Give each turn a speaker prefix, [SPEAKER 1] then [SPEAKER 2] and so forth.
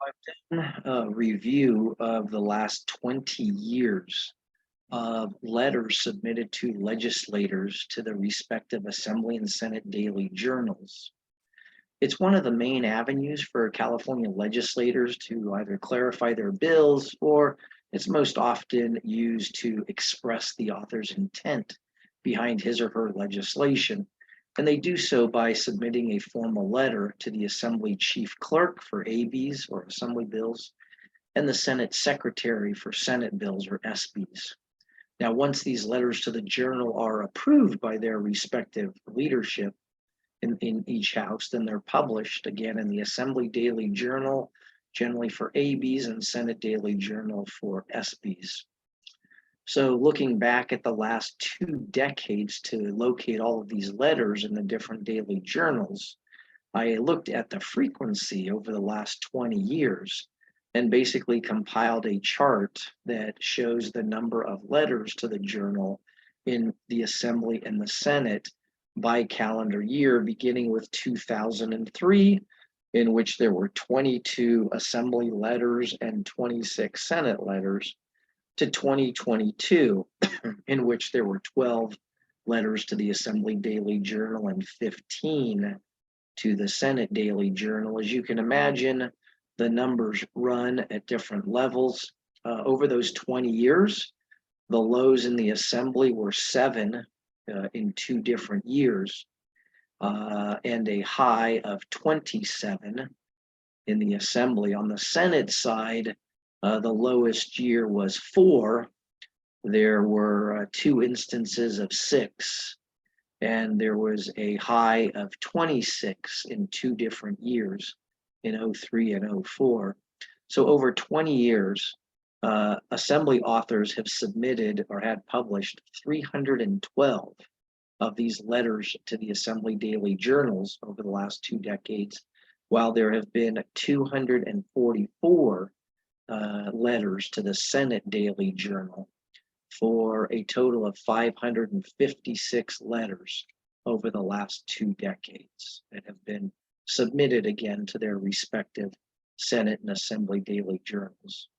[SPEAKER 1] I've done a review of the last 20 years of letters submitted to legislators to the respective Assembly and Senate daily journals. It's one of the main avenues for California legislators to either clarify their bills, or it's most often used to express the author's intent behind his or her legislation. And they do so by submitting a formal letter to the Assembly Chief Clerk for ABs or Assembly bills, and the Senate Secretary for Senate bills or SBs. Now, once these letters to the journal are approved by their respective leadership in each house, then they're published again in the Assembly Daily Journal, generally for ABs, and Senate Daily Journal for SBs. So looking back at the last 2 decades to locate all of these letters in the different daily journals, I looked at the frequency over the last 20 years and basically compiled a chart that shows the number of letters to the journal in the Assembly and the Senate by calendar year, beginning with 2003, in which there were 22 Assembly letters and 26 Senate letters, to 2022, in which there were 12 letters to the Assembly Daily Journal and 15 to the Senate Daily Journal. As you can imagine, the numbers run at different levels. Over those 20 years, the lows in the Assembly were 7 in 2 different years, and a high of 27 in the Assembly. On the Senate side, the lowest year was 4. There were 2 instances of 6, and there was a high of 26 in 2 different years, in 03 and 04. So over 20 years, Assembly authors have submitted or had published 312 of these letters to the Assembly daily journals over the last 2 decades, while there have been 244 letters to the Senate Daily Journal, for a total of 556 letters over the last 2 decades that have been submitted again to their respective Senate and Assembly daily journals.